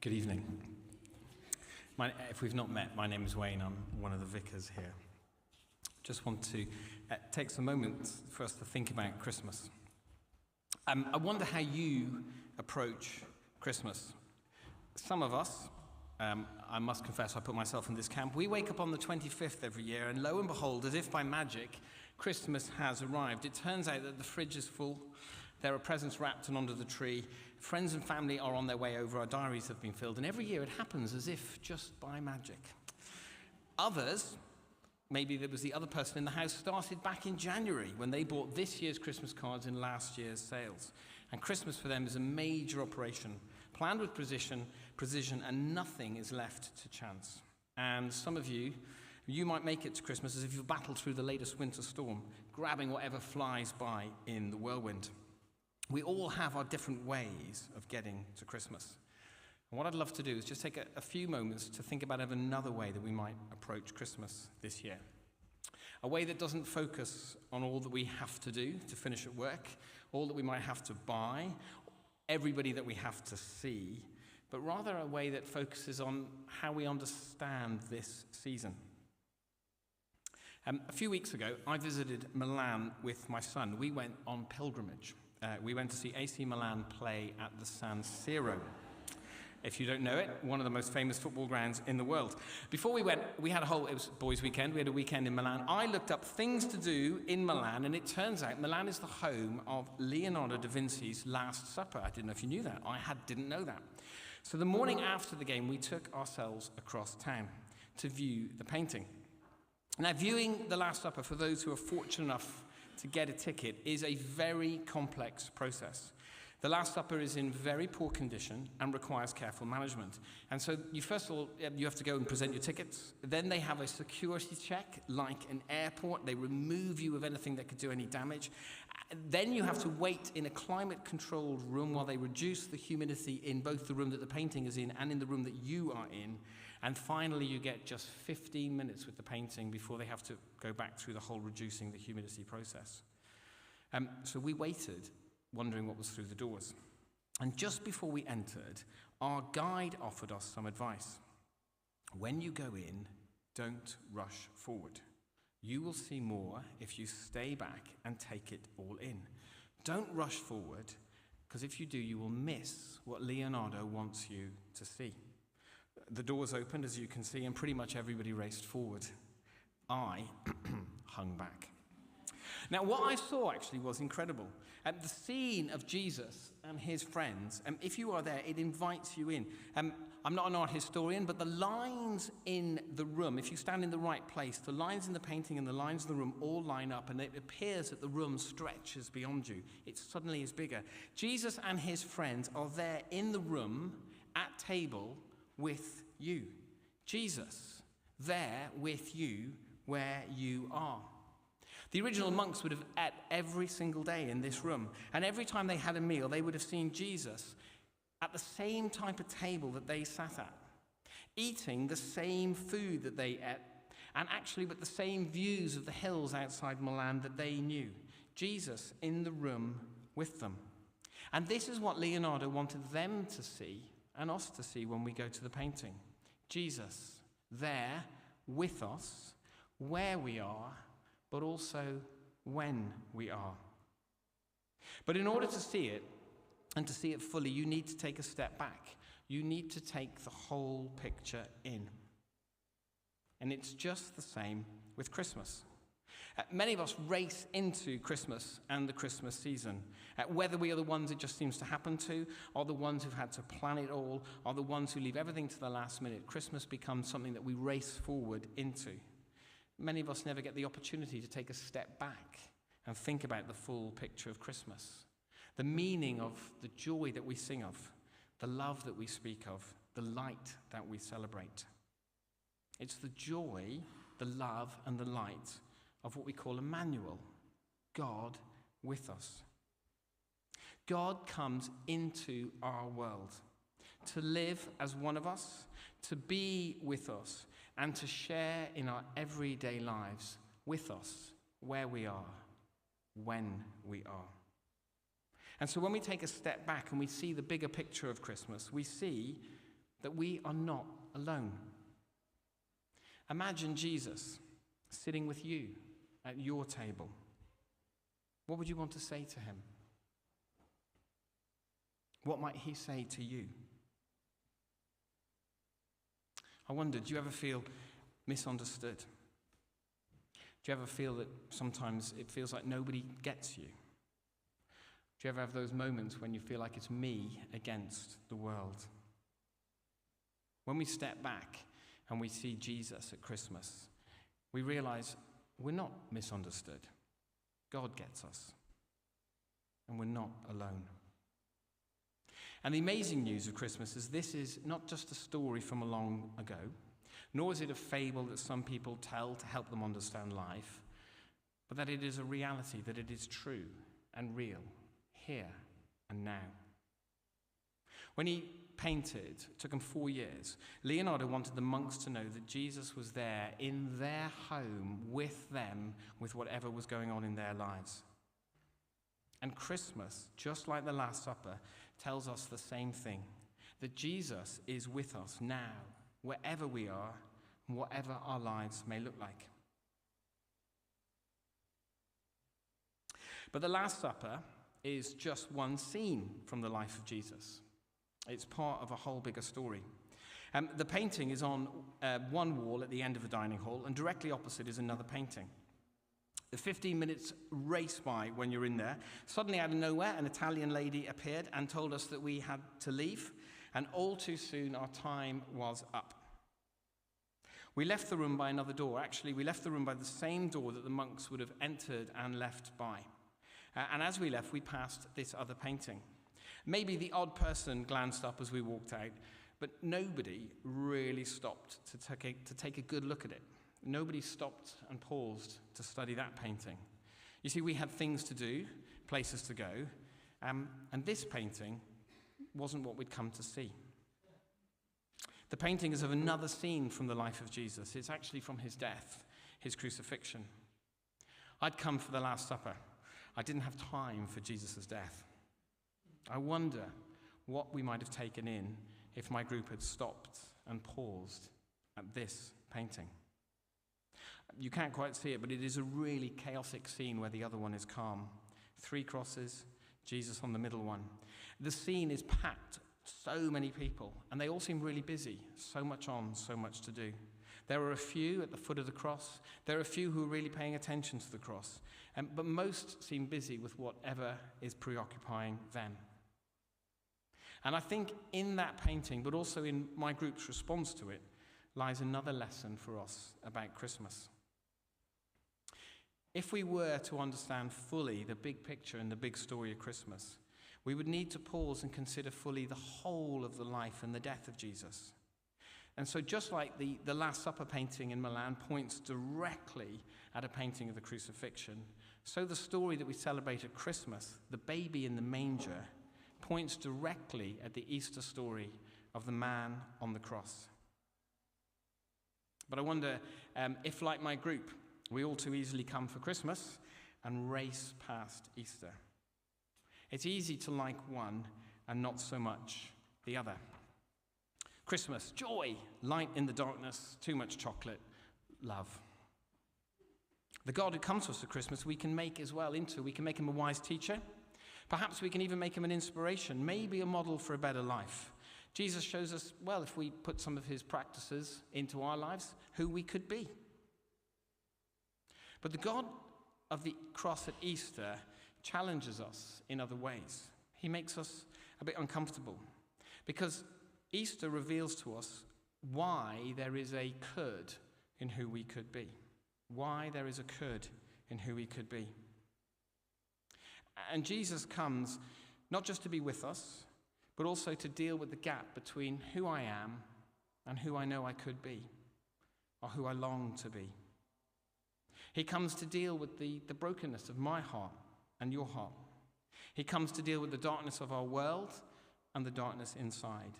Good evening. If we've not met, my name is Wayne. I'm one of the vicars here. Just want to take some moments for us to think about Christmas. I wonder how you approach Christmas. Some of us, I must confess, I put myself in this camp. We wake up on the 25th every year, and lo and behold, as if by magic, Christmas has arrived. It turns out that the fridge is full. There are presents wrapped and under the tree. Friends and family are on their way over. Our diaries have been filled. And every year it happens as if just by magic. Others, maybe there was the other person in the house, started back in January when they bought this year's Christmas cards in last year's sales. And Christmas for them is a major operation, planned with precision, and nothing is left to chance. And some of you might make it to Christmas as if you've battled through the latest winter storm, grabbing whatever flies by in the whirlwind. We all have our different ways of getting to Christmas. And what I'd love to do is just take a few moments to think about another way that we might approach Christmas this year. A way that doesn't focus on all that we have to do to finish at work, all that we might have to buy, everybody that we have to see, but rather a way that focuses on how we understand this season. A few weeks ago, I visited Milan with my son. We went on pilgrimage. We went to see AC Milan play at the San Siro. If you don't know it, one of the most famous football grounds in the world. Before we went, it was boys' weekend. We had a weekend in Milan. I looked up things to do in Milan, and it turns out Milan is the home of Leonardo da Vinci's Last Supper. I didn't know if you knew that. Didn't know that. So the morning after the game, we took ourselves across town to view the painting. Now, viewing the Last Supper, for those who are fortunate enough to get a ticket, is a very complex process. The Last Supper is in very poor condition and requires careful management. And so first of all, you have to go and present your tickets. Then they have a security check, like an airport. They remove you of anything that could do any damage. Then you have to wait in a climate-controlled room while they reduce the humidity in both the room that the painting is in and in the room that you are in. And finally, you get just 15 minutes with the painting before they have to go back through the whole reducing the humidity process. So we waited, wondering what was through the doors. And just before we entered, our guide offered us some advice. When you go in, don't rush forward. You will see more if you stay back and take it all in. Don't rush forward, because if you do, you will miss what Leonardo wants you to see. The doors opened, as you can see, and pretty much everybody raced forward. I hung back. Now, what I saw actually was incredible. The scene of Jesus and his friends, if you are there, it invites you in. I'm not an art historian, but the lines in the room, if you stand in the right place, the lines in the painting and the lines in the room all line up, and it appears that the room stretches beyond you. It suddenly is bigger. Jesus and his friends are there in the room at table with you. Jesus, there with you where you are. The original monks would have ate every single day in this room, and every time they had a meal, they would have seen Jesus at the same type of table that they sat at, eating the same food that they ate, and actually with the same views of the hills outside Milan that they knew. Jesus in the room with them. And this is what Leonardo wanted them to see and us to see when we go to the painting. Jesus there with us, where we are, but also when we are. But in order to see it, and to see it fully, you need to take a step back. You need to take the whole picture in. And it's just the same with Christmas. Many of us race into Christmas and the Christmas season. Whether we are the ones it just seems to happen to, or the ones who've had to plan it all, or the ones who leave everything to the last minute, Christmas becomes something that we race forward into. Many of us never get the opportunity to take a step back and think about the full picture of Christmas. The meaning of the joy that we sing of, the love that we speak of, the light that we celebrate. It's the joy, the love, and the light of what we call Emmanuel, God with us. God comes into our world to live as one of us, to be with us, and to share in our everyday lives with us, where we are, when we are. And so when we take a step back and we see the bigger picture of Christmas, we see that we are not alone. Imagine Jesus sitting with you at your table. What would you want to say to him? What might he say to you? I wonder, do you ever feel misunderstood? Do you ever feel that sometimes it feels like nobody gets you? Do you ever have those moments when you feel like it's me against the world? When we step back and we see Jesus at Christmas, we realize we're not misunderstood. God gets us, and we're not alone. And the amazing news of Christmas is this is not just a story from a long ago, nor is it a fable that some people tell to help them understand life, but that it is a reality, that it is true and real, here and now. When he painted, it took him 4 years, Leonardo wanted the monks to know that Jesus was there in their home with them, with whatever was going on in their lives. And Christmas, just like the Last Supper, tells us the same thing, that Jesus is with us now, wherever we are, and whatever our lives may look like. But the Last Supper is just one scene from the life of Jesus. It's part of a whole bigger story. The painting is on one wall at the end of the dining hall, and directly opposite is another painting. The 15 minutes race by when you're in there. Suddenly, out of nowhere, an Italian lady appeared and told us that we had to leave, and all too soon our time was up. We left the room by another door. Actually, we left the room by the same door that the monks would have entered and left by. And as we left, we passed this other painting. Maybe the odd person glanced up as we walked out, but nobody really stopped to take a good look at it. Nobody stopped and paused to study that painting. You see, we had things to do, places to go, and this painting wasn't what we'd come to see. The painting is of another scene from the life of Jesus. It's actually from his death, his crucifixion. I'd come for the Last Supper. I didn't have time for Jesus' death. I wonder what we might have taken in if my group had stopped and paused at this painting. You can't quite see it, but it is a really chaotic scene where the other one is calm. 3 crosses, Jesus on the middle one. The scene is packed, so many people, and they all seem really busy. So much on, so much to do. There are a few at the foot of the cross. There are a few who are really paying attention to the cross. But most seem busy with whatever is preoccupying them. And I think in that painting, but also in my group's response to it, lies another lesson for us about Christmas. If we were to understand fully the big picture and the big story of Christmas, we would need to pause and consider fully the whole of the life and the death of Jesus. And so just like the Last Supper painting in Milan points directly at a painting of the crucifixion, so the story that we celebrate at Christmas, the baby in the manger, points directly at the Easter story of the man on the cross. But I wonder if, like my group, we all too easily come for Christmas and race past Easter. It's easy to like one and not so much the other. Christmas, joy, light in the darkness, too much chocolate, love. The God who comes to us at Christmas, we can make him a wise teacher. Perhaps we can even make him an inspiration, maybe a model for a better life. Jesus shows us, well, if we put some of his practices into our lives, who we could be. But the God of the cross at Easter challenges us in other ways. He makes us a bit uncomfortable because Easter reveals to us why there is a could in who we could be. Why there is a could in who we could be. And Jesus comes not just to be with us, but also to deal with the gap between who I am and who I know I could be, or who I long to be. He comes to deal with the brokenness of my heart and your heart. He comes to deal with the darkness of our world and the darkness inside.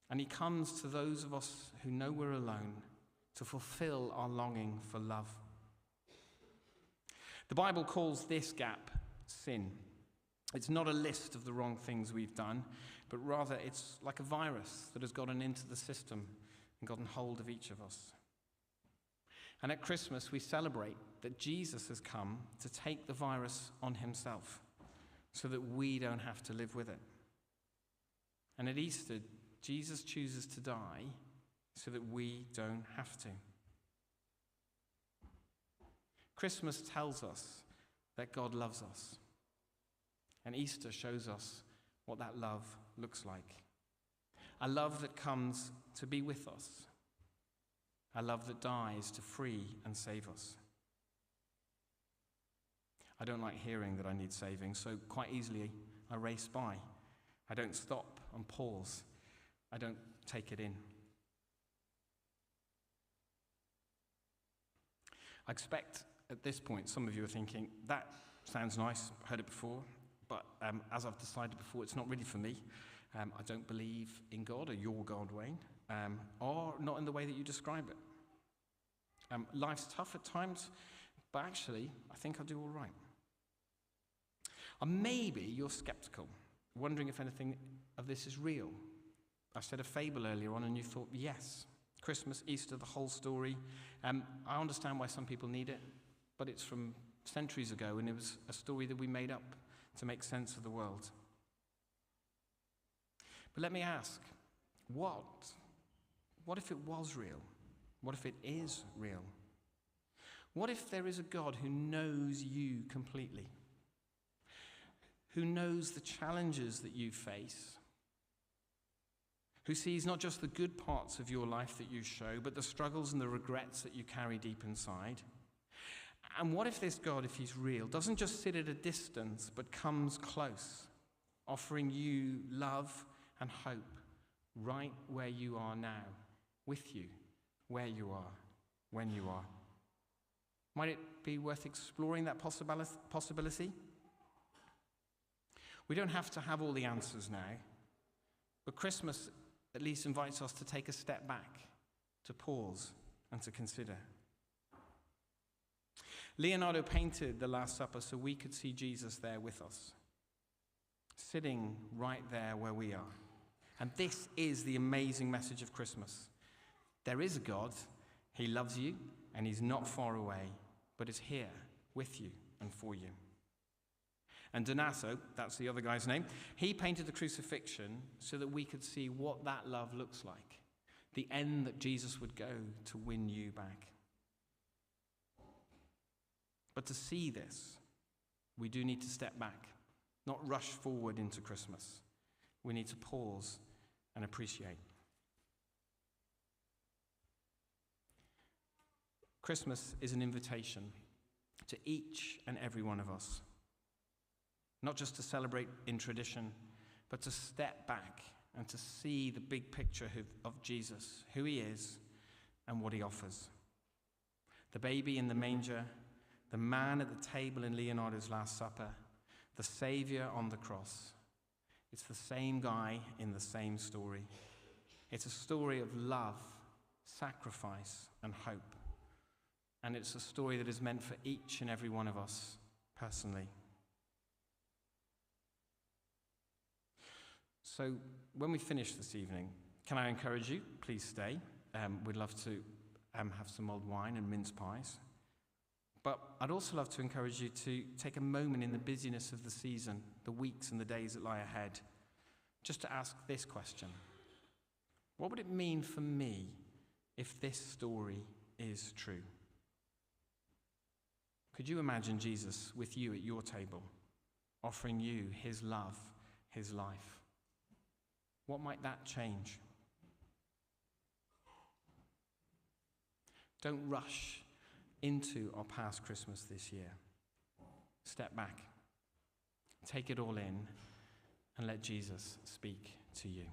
And he comes to those of us who know we're alone to fulfill our longing for love. The Bible calls this gap sin. It's not a list of the wrong things we've done. but rather it's like a virus that has gotten into the system and gotten hold of each of us. And at Christmas, we celebrate that Jesus has come to take the virus on himself so that we don't have to live with it. And at Easter, Jesus chooses to die so that we don't have to. Christmas tells us that God loves us. And Easter shows us what that love looks like. A love that comes to be with us. A love that dies to free and save us. I don't like hearing that I need saving, so quite easily I race by. I don't stop and pause. I don't take it in. I expect at this point some of you are thinking, that sounds nice, heard it before, but as I've decided before, it's not really for me. I don't believe in God or your God, Wayne, or not in the way that you describe it. Life's tough at times, but actually, I think I do all right. Or maybe you're skeptical, wondering if anything of this is real. I said a fable earlier on, and you thought, yes, Christmas, Easter, the whole story. I understand why some people need it, but it's from centuries ago, and it was a story that we made up to make sense of the world. But let me ask, what if it was real? What if it is real? What if there is a God who knows you completely? Who knows the challenges that you face? Who sees not just the good parts of your life that you show, but the struggles and the regrets that you carry deep inside? And what if this God, if he's real, doesn't just sit at a distance, but comes close, offering you love and hope right where you are now, with you, where you are, when you are? Might it be worth exploring that possibility? We don't have to have all the answers now, but Christmas at least invites us to take a step back, to pause and to consider. Leonardo painted the Last Supper so we could see Jesus there with us, sitting right there where we are. And this is the amazing message of Christmas. There is a God, he loves you, and he's not far away, but is here with you and for you. And Donato, that's the other guy's name, he painted the crucifixion so that we could see what that love looks like, the end that Jesus would go to win you back. But to see this, we do need to step back, not rush forward into Christmas. We need to pause and appreciate. Christmas is an invitation to each and every one of us, not just to celebrate in tradition, but to step back and to see the big picture of Jesus, who he is and what he offers. The baby in the manger, the man at the table in Leonardo's Last Supper, the Savior on the cross. It's the same guy in the same story. It's a story of love, sacrifice, and hope. And it's a story that is meant for each and every one of us personally. So when we finish this evening, can I encourage you, please stay. We'd love to have some mulled wine and mince pies. But I'd also love to encourage you to take a moment in the busyness of the season, the weeks and the days that lie ahead, just to ask this question. What would it mean for me if this story is true? Could you imagine Jesus with you at your table, offering you his love, his life? What might that change? Don't rush into our past Christmas this year. Step back, take it all in, and let Jesus speak to you.